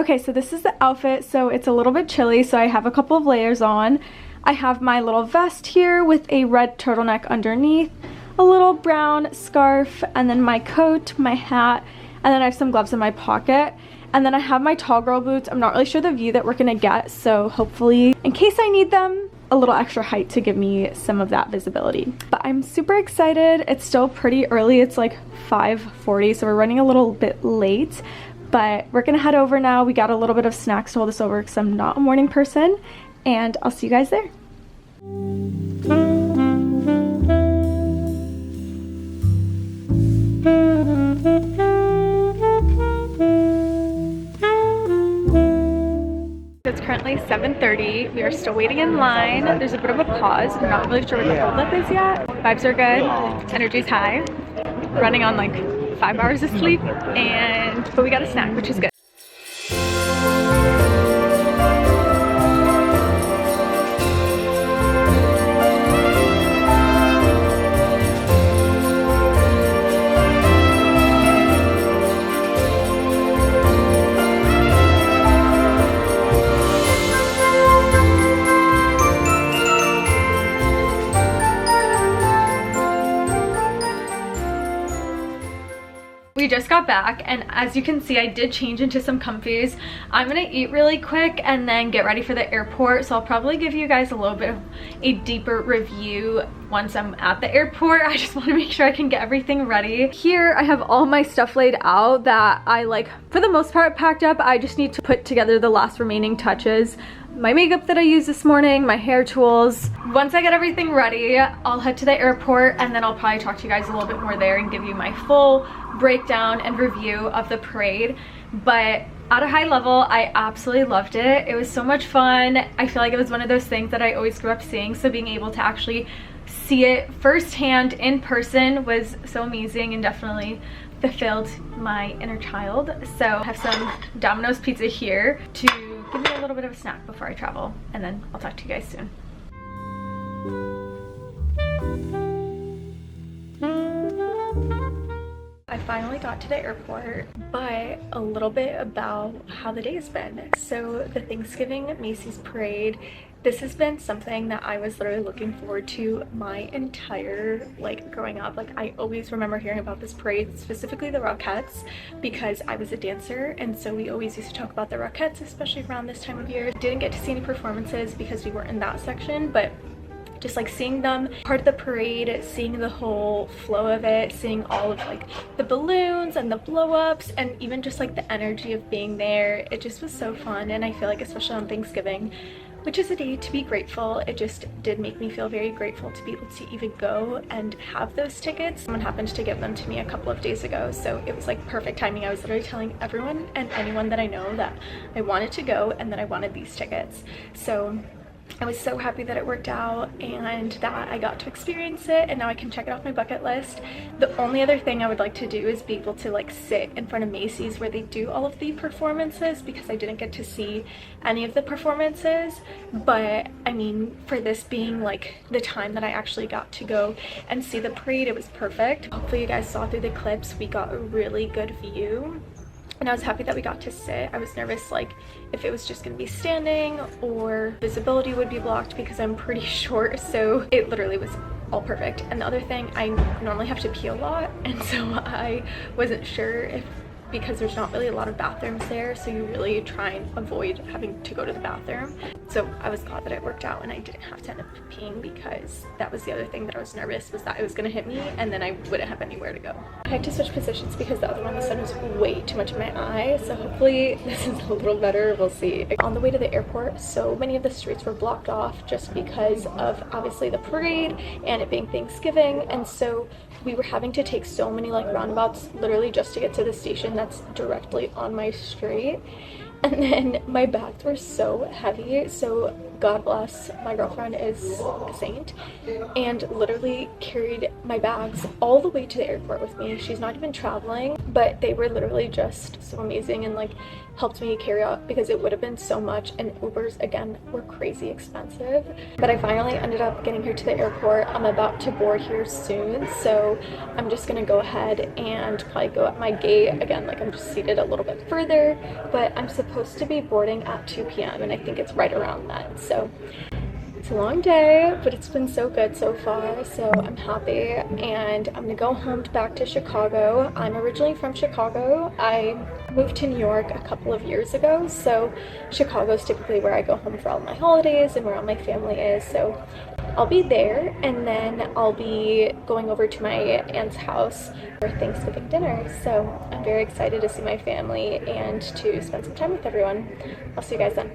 Okay, so this is the outfit. So it's a little bit chilly, so I have a couple of layers on. I have my little vest here with a red turtleneck underneath, a little brown scarf, and then my coat, my hat, and then I have some gloves in my pocket. And then I have my tall girl boots. I'm not really sure the view that we're gonna get, so hopefully, in case I need them, a little extra height to give me some of that visibility. But I'm super excited. It's still pretty early. It's like 5:40, so we're running a little bit late. But we're gonna head over now. We got a little bit of snacks to hold us over because I'm not a morning person. And I'll see you guys there. It's currently 7:30. We are still waiting in line. There's a bit of a pause. I'm not really sure what the holdup is yet. Vibes are good. Energy's high. Running on like 5 hours of sleep, but we got a snack, which is good. We just got back, and as you can see, I did change into some comfies. I'm gonna eat really quick and then get ready for the airport, so I'll probably give you guys a little bit of a deeper review once I'm at the airport. I just want to make sure I can get everything ready. Here I have all my stuff laid out that I, like, for the most part packed up. I just need to put together the last remaining touches. My makeup that I used this morning, my hair tools. Once I get everything ready, I'll head to the airport, and then I'll probably talk to you guys a little bit more there and give you my full breakdown and review of the parade. But at a high level, I absolutely loved it. It was so much fun. I feel like it was one of those things that I always grew up seeing, so being able to actually see it firsthand in person was so amazing and definitely fulfilled my inner child. So I have some Domino's pizza here to give me a little bit of a snack before I travel, and then I'll talk to you guys soon. I finally got to the airport, but a little bit about how the day has been. So the Thanksgiving Macy's parade, this has been something that I was literally looking forward to my entire, like, growing up. Like, I always remember hearing about this parade, specifically the Rockettes, because I was a dancer, and so we always used to talk about the Rockettes, especially around this time of year. Didn't get to see any performances because we weren't in that section, but just like seeing them part of the parade, seeing the whole flow of it, seeing all of like the balloons and the blow-ups, and even just like the energy of being there, it just was so fun. And I feel like, especially on Thanksgiving, which is a day to be grateful, it just did make me feel very grateful to be able to even go and have those tickets. Someone happened to give them to me a couple of days ago, so it was like perfect timing. I was literally telling everyone and anyone that I know that I wanted to go and that I wanted these tickets. So I was so happy that it worked out and that I got to experience it, and now I can check it off my bucket list. The only other thing I would like to do is be able to like sit in front of Macy's where they do all of the performances, because I didn't get to see any of the performances. But I mean, for this being like the time that I actually got to go and see the parade, it was perfect. Hopefully you guys saw through the clips, we got a really good view. And I was happy that we got to sit. I was nervous like if it was just gonna be standing or visibility would be blocked because I'm pretty short, so it literally was all perfect. And the other thing, I normally have to pee a lot, and so I wasn't sure if, because there's not really a lot of bathrooms there, so you really try and avoid having to go to the bathroom. So I was glad that it worked out and I didn't have to end up peeing, because that was the other thing that I was nervous, was that it was gonna hit me and then I wouldn't have anywhere to go. I had to switch positions because the other one, the sun was way too much in my eye, so hopefully this is a little better, we'll see. On the way to the airport, so many of the streets were blocked off just because of obviously the parade and it being Thanksgiving, and so we were having to take so many like roundabouts literally just to get to the station that's directly on my street. And then my bags were so heavy, so God bless, my girlfriend is a saint, and literally carried my bags all the way to the airport with me. She's not even traveling, but they were literally just so amazing and like helped me carry out, because it would have been so much, and Ubers again were crazy expensive. But I finally ended up getting here to the airport. I'm about to board here soon, so I'm just gonna go ahead and probably go at my gate again. Like, I'm just seated a little bit further, but I'm supposed to be boarding at 2 p.m. and I think it's right around then. So it's a long day, but it's been so good so far, so I'm happy. And I'm gonna go home back to Chicago. I'm originally from Chicago. I moved to New York a couple of years ago, so Chicago is typically where I go home for all my holidays and where all my family is. So I'll be there, and then I'll be going over to my aunt's house for Thanksgiving dinner. So I'm very excited to see my family and to spend some time with everyone. I'll see you guys then.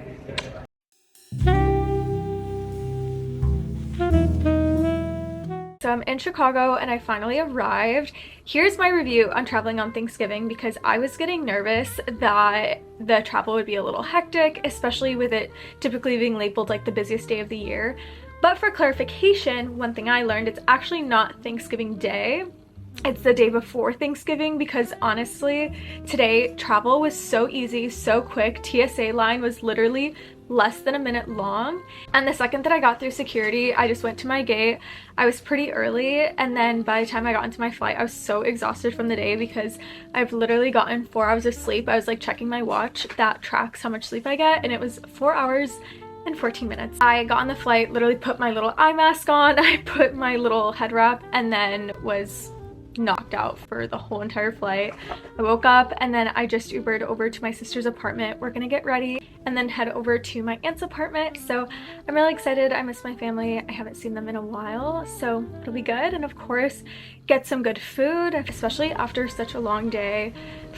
So I'm in Chicago and I finally arrived. Here's my review on traveling on Thanksgiving, because I was getting nervous that the travel would be a little hectic, especially with it typically being labeled like the busiest day of the year. But for clarification, one thing I learned, it's actually not Thanksgiving Day. It's the day before Thanksgiving, because honestly, today travel was so easy, so quick. TSA line was literally less than a minute long, and the second that I got through security, I just went to my gate. I was pretty early, and then by the time I got into my flight, I was so exhausted from the day because I've literally gotten 4 hours of sleep. I was like checking my watch that tracks how much sleep I get, and it was 4 hours and 14 minutes. I got on the flight, literally put my little eye mask on, I put my little head wrap, and then was knocked out for the whole entire flight. I woke up and then I just Ubered over to my sister's apartment. We're gonna get ready and then head over to my aunt's apartment. So I'm really excited. I miss my family. I haven't seen them in a while, so it'll be good. And of course, get some good food, especially after such a long day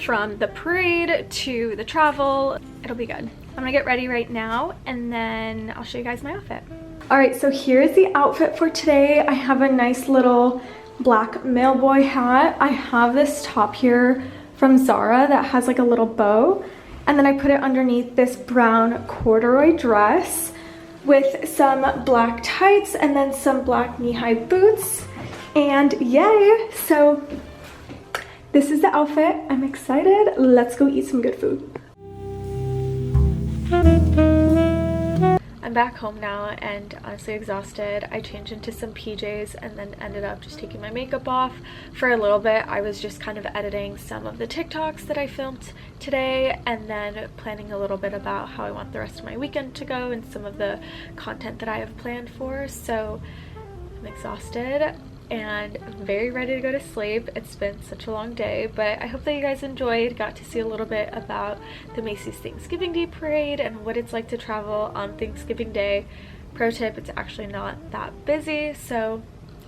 from the parade to the travel. It'll be good. I'm gonna get ready right now and then I'll show you guys my outfit. All right, so here's the outfit for today. I have a nice little black mailboy hat. I have this top here from Zara that has like a little bow, and then I put it underneath this brown corduroy dress with some black tights and then some black knee-high boots, and yay! So this is the outfit. I'm excited. Let's go eat some good food. I'm back home now and honestly exhausted. I changed into some PJs and then ended up just taking my makeup off for a little bit. I was just kind of editing some of the TikToks that I filmed today and then planning a little bit about how I want the rest of my weekend to go and some of the content that I have planned for. So I'm exhausted and I'm very ready to go to sleep. It's been such a long day, but I hope that you guys enjoyed, got to see a little bit about the Macy's Thanksgiving Day Parade and what it's like to travel on Thanksgiving Day. Pro tip, it's actually not that busy, so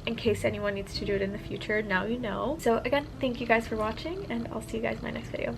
in case anyone needs to do it in the future, now you know. So again, thank you guys for watching and I'll see you guys in my next video.